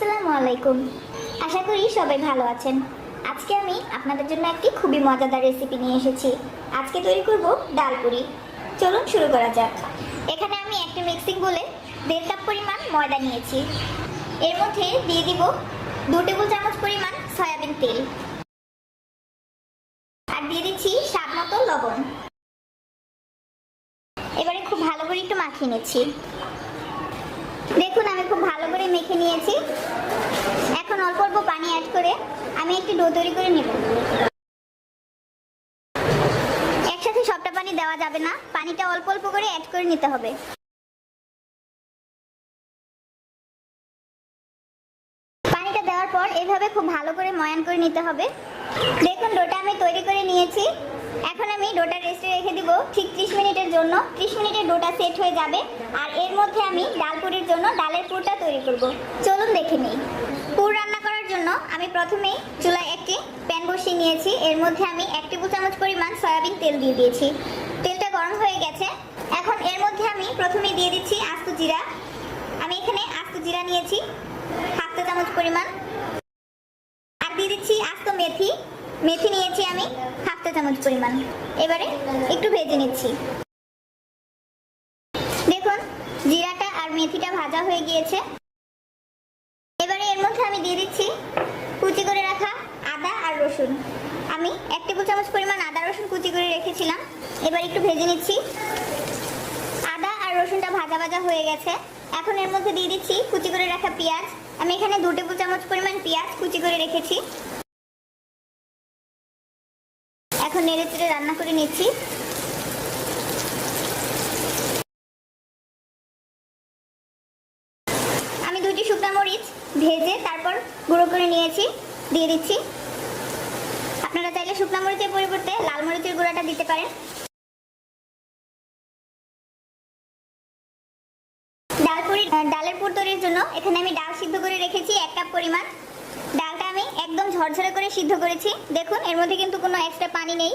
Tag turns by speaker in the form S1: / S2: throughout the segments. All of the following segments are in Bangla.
S1: আসসালামু আলাইকুম। আশা করি সবাই ভালো আছেন। আজকে আমি আপনাদের জন্য একটি খুবই মজাদার রেসিপি নিয়ে এসেছি। আজকে তৈরি করব ডাল পুরি। চলুন শুরু করা যাক। এখানে আমি একটি মিক্সিং বলে 1.5 কাপ পরিমাণ ময়দা নিয়েছি। এর মধ্যে দিয়ে দিব 2 টেবিল চামচ পরিমাণ সয়াবিন তেল আর দিয়ে দিচ্ছি স্বাদ মতো লবণ। এবারে খুব ভালো করে একটু মাখিয়ে নিচ্ছি। দেখুন আমি খুব ভালো করে মেখে নিয়েছি। এখন অল্প অল্প পানি অ্যাড করে আমি একটি ডো তৈরি করে নেব। একসাথে সবটা পানি দেওয়া যাবে না, পানিটা অল্প অল্প করে অ্যাড করে নিতে হবে। পানিটা দেওয়ার পর এইভাবে খুব ভালো করে ময়ান করে নিতে হবে। দেখুন ডোটা আমি তৈরি করে নিয়েছি। এখন আমি ডোটা রেস্টে রেখে দিব ঠিক 30 মিনিটের জন্য। 30 মিনিটে ডোটা সেট হয়ে যাবে আর এর মধ্যে আমি ডাল পুরির জন্য ডালের পুরটা তৈরি করব। চলুন দেখে নিই। পুর রান্না করার জন্য আমি প্রথমেই চুলায় একটি প্যান বসিয়ে নিয়েছি। এর মধ্যে আমি 1 টেবিল চামচ পরিমাণ সয়াবিন তেল দিয়ে দিয়েছি। তেলটা গরম হয়ে গেছে। এখন এর মধ্যে আমি প্রথমেই দিয়ে দিচ্ছি আস্ত জিরা। আমি এখানে আস্ত জিরা নিয়েছি 1/2 চামচ পরিমাণ। আর দিয়ে দিচ্ছি আস্ত মেথি। মেথি নিয়েছি আমি 1/2 চামচ পরিমাণ। এবারে একটু ভেজে নিচ্ছি। দেখুন জিরাটা আর মেথিটা ভাজা হয়ে গিয়েছে। এবারে এর মধ্যে আমি দিয়ে দিচ্ছি কুচি করে রাখা আদা আর রসুন। আমি 1 টেবিল চামচ পরিমাণ আদা রসুন কুচি করে রেখেছিলাম। এবার একটু ভেজে নিচ্ছি। আদা আর রসুনটা ভাজা ভাজা হয়ে গেছে। এখন এর মধ্যে দিয়ে দিচ্ছি কুচি করে রাখা পেঁয়াজ। আমি এখানে 2 টেবিল চামচ পরিমাণ পেঁয়াজ কুচি করে রেখেছি। এখন নেড়ে চেড়ে রান্না করে নিচ্ছি। আমি 2টি শুকনো মরিচ ভেজে তারপর গুঁড়ো করে নিয়েছি, দিয়ে দিচ্ছি। আপনারা চাইলে শুকনো মরিচের পরিবর্তে লাল মরিচের গুঁড়াটা দিতে পারেন। ডালের পুর তৈরির জন্য এখানে আমি ডাল সিদ্ধ করে রেখেছি 1 কাপ পরিমাণ। ডালটা আমি একদম ঝরঝরে করে সিদ্ধ করেছি। দেখুন এর মধ্যে কিন্তু কোনো এক্সট্রা পানি নেই।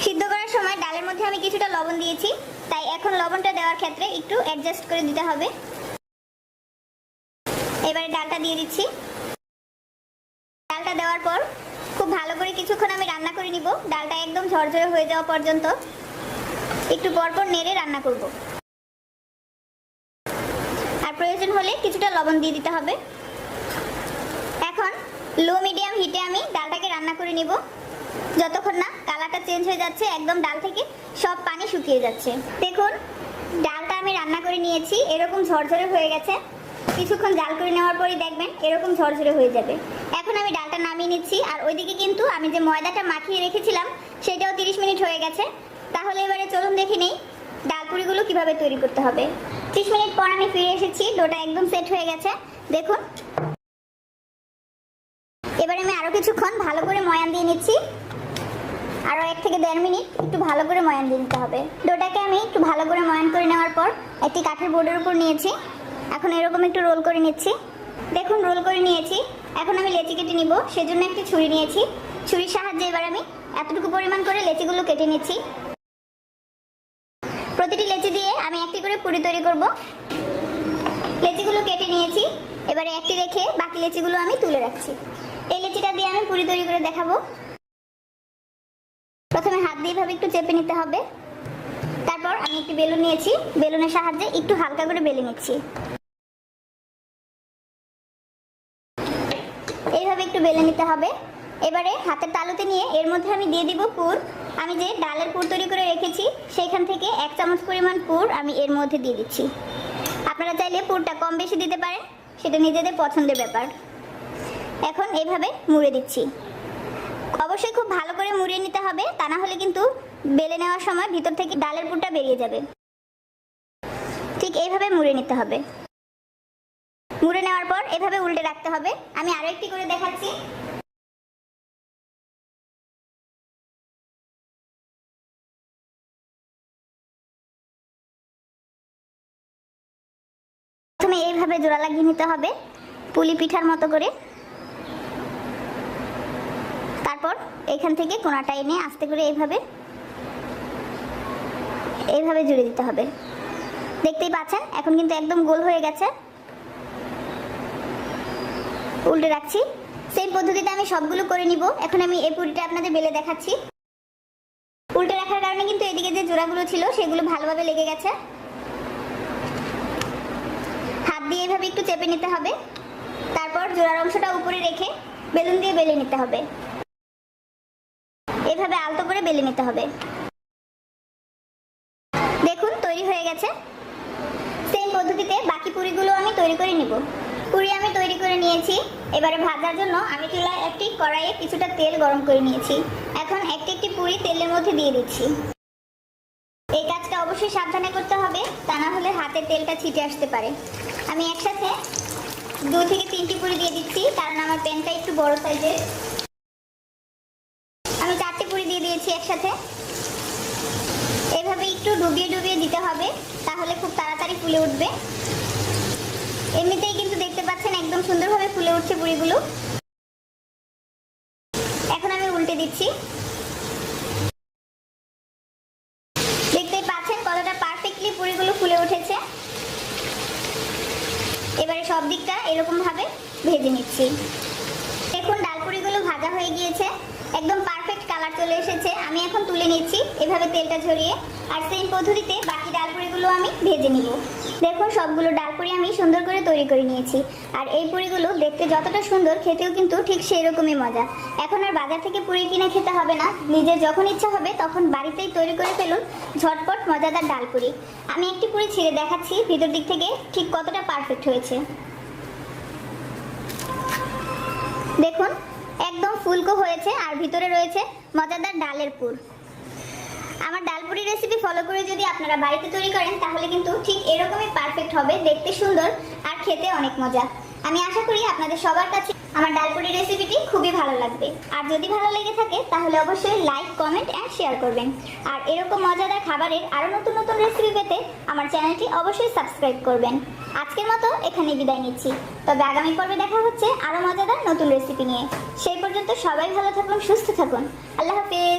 S1: সিদ্ধ করার সময় ডালের মধ্যে আমি কিছুটা লবণ দিয়েছি, তাই এখন লবণটা দেওয়ার ক্ষেত্রে একটু অ্যাডজাস্ট করে দিতে হবে। এবারে ডালটা দিয়ে দিচ্ছি। ডালটা দেওয়ার পর খুব ভালো করে কিছুক্ষণ আমি রান্না করে নিব। ডালটা একদম ঝরঝরে হয়ে যাওয়া পর্যন্ত একটু পরপর নেড়ে রান্না করব। আর প্রয়োজন হলে কিছুটা লবণ দিয়ে দিতে হবে। এখন লো মিডিয়াম হিটে আমি ডালটাকে রান্না করে নিব যতক্ষণ না কালারটা চেঞ্জ হয়ে যাচ্ছে, একদম ডাল থেকে সব পানি শুকিয়ে যাচ্ছে। দেখুন ডালটা আমি রান্না করে নিয়েছি, এরকম ঝরঝরে হয়ে গেছে। কিছুক্ষণ জাল করে নেওয়ার পরই দেখবেন এরকম ঝরঝরে হয়ে যাবে। এখন আমি ডালটা নামিয়ে নিচ্ছি। আর ওইদিকে কিন্তু আমি যে ময়দাটা মাখিয়ে রেখেছিলাম সেটাও 30 মিনিট হয়ে গেছে। তাহলে এবারে চলুন দেখে নেই ডাল পুরিগুলো কিভাবে তৈরি করতে হবে। 30 মিনিট পর আমি ফিরে এসেছি। ডোটা একদম সেট হয়ে গেছে। দেখুন এবারে আমি আরো কিছুক্ষণ ভালো করে ময়ান দিয়ে নিচ্ছি। আরো 1 থেকে 1.5 মিনিট একটু ভালো করে ময়ান দিয়ে নিতে হবে। ডোটাকে আমি একটু ভালো করে ময়ান করে নেওয়ার পর একটি কাঠের বোর্ডের উপর নিয়েছি। এখন এরকম একটু রোল করে নিচ্ছি। দেখুন রোল করে নিয়েছি। এখন আমি লেচি কেটে নিব, সেজন্য একটি ছুরি নিয়েছি। ছুরির সাহায্যে এবার আমি এতটুকু পরিমাণ করে লেচিগুলো কেটে নিচ্ছি। প্রতিটি লেচি দিয়ে আমি একটি করে পুরি তৈরি করব। লেচিগুলো কেটে নিয়েছি। এবারে একটি রেখে বাকি লেচিগুলো আমি তুলে রাখছি। এই লেচিটা দিয়ে আমি পুরি তৈরি করে দেখাবো। প্রথমে হাত দিয়ে এভাবে একটু চেপে নিতে হবে। তারপর আমি একটি বেলুন নিয়েছি, বেলুনের সাহায্যে একটু হালকা করে বেলে নিচ্ছি। এইভাবে একটু বেলে নিতে হবে। এবারে হাতের তালুতে নিয়ে এর মধ্যে আমি দিয়ে দিব পুর। আমি যে ডালের পুর তৈরি করে রেখেছি সেইখান থেকে 1 চামচ পরিমাণ পুর আমি এর মধ্যে দিয়ে দিচ্ছি। আপনারা চাইলে পুরটা কম বেশি দিতে পারেন, সেটা নিজেদের পছন্দের ব্যাপার। এখন এইভাবে মুড়ে দিচ্ছি। অবশ্যই খুব ভালো করে মুড়িয়ে নিতে হবে, তা না হলে কিন্তু বেলে নেওয়ার সময় ভিতর থেকে ডালের পুরটা বেরিয়ে যাবে। ঠিক এইভাবে মুড়ে নিতে হবে। মুড়ে নেওয়ার পর এভাবে উল্টে রাখতে হবে। আমি আরো একটি করে দেখাচ্ছি। প্রথমে এইভাবে জোড়া লাগিয়ে নিতে হবে পুলি পিঠার মতো করে। তারপর এখান থেকে কোণাটা এনে আস্তে করে এইভাবে জুড়ে দিতে হবে। দেখতেই পাচ্ছেন এখন কিন্তু একদম গোল হয়ে গেছে। উল্টে রাখছি। সেই পদ্ধতিতে আমি সবগুলো করে নিব। এখন আমি এই পুরিটা আপনাদের বেলে দেখাচ্ছি। উল্টে রাখার কারণে কিন্তু এদিকে যে জোড়াগুলো ছিল সেগুলো ভালোভাবে লেগে গেছে। হাত দিয়ে এভাবে একটু চেপে নিতে হবে, তারপর জোড়ার অংশটা উপরে রেখে বেলুন দিয়ে বেলে নিতে হবে। এভাবে আলতো করে বেলে নিতে হবে। দেখুন তৈরি হয়ে গেছে। সেম পদ্ধতিতে বাকি পুরিগুলো আমি তৈরি করে নিব। পুরি আমি তৈরি করে নিয়েছি। এবারে ভাজার জন্য আমি চুলায় একটি কড়াইয়ে কিছুটা তেল গরম করে নিয়েছি। এখন একটি একটি পুরি তেলের মধ্যে দিয়ে দিচ্ছি। এই কাজটা অবশ্যই সাবধানে করতে হবে, তা না হলে হাতে তেলটা ছিটে আসতে পারে। আমি একসাথে 2 থেকে 3টি পুরি দিয়ে দিচ্ছি, কারণ আমার প্যানটা একটু বড় সাইজের। আমি 4টি পুরি দিয়ে দিয়েছি একসাথে। এভাবে একটু ডুবিয়ে ডুবিয়ে দিতে হবে, তাহলে খুব তাড়াতাড়ি ফুলে উঠবে। এমনিতেই কিন্তু দেখতে পাচ্ছেন একদম সুন্দরভাবে ফুলে উঠছে পুরিগুলো। এখন আমি উল্টে দিচ্ছি। দেখতেই পাচ্ছেন কতটা পারফেক্টলি পুরিগুলো ফুলে উঠেছে। এবারে সব দিকটা এরকম ভাবে ভেজে নিচ্ছি। দেখুন ডালপুরিগুলো ভাজা হয়ে গিয়েছে, একদম পারফেক্ট কালার চলে এসেছে। আমি এখন তুলে নিচ্ছি এভাবে তেলটা ঝরিয়ে। আর সেম পদ্ধতিতে বাকি ডালপুরিগুলো আমি ভেজে নিব। দেখুন সবগুলো ডালপুরি আমি সুন্দর করে তৈরি করে নিয়েছি। আর এই পুরিগুলো দেখতে যতটা সুন্দর, খেতেও কিন্তু ঠিক সেই রকমই মজা। এখন আর বাজার থেকে পুরি কিনে খেতে হবে না, নিজের যখন ইচ্ছা হবে তখন বাড়িতেই তৈরি করে ফেলুন ঝটপট মজাদার ডালপুরি। আমি একটি পুরি ছিঁড়ে দেখাচ্ছি ভিতর দিক থেকে ঠিক কতটা পারফেক্ট হয়েছে। দেখুন একদম ফুলকো হয়েছে আর ভিতরে রয়েছে মজাদার ডালের পুর। আমার ডালপুরি রেসিপি ফলো করে যদি আপনারা বাড়িতে তৈরি করেন তাহলে কিন্তু ঠিক এরকমই পারফেক্ট হবে, দেখতে সুন্দর আর খেতে অনেক মজা। আমি আশা করি আপনাদের সবার কাছে আমার ডালপুরি রেসিপিটি খুবই ভালো লাগবে। আর যদি ভালো লেগে থাকে তাহলে অবশ্যই লাইক, কমেন্ট এন্ড শেয়ার করবেন। আর এরকম মজাদার খাবারের আরো নতুন নতুন রেসিপি পেতে আমার চ্যানেলটি অবশ্যই সাবস্ক্রাইব করবেন। আজকের মতো এখানেই বিদায় নিচ্ছি, তবে আগামী পর্বে দেখা হচ্ছে আরো মজাদার নতুন রেসিপি নিয়ে। সেই পর্যন্ত সবাই ভালো থাকুন, সুস্থ থাকুন। আল্লাহ হাফেজ।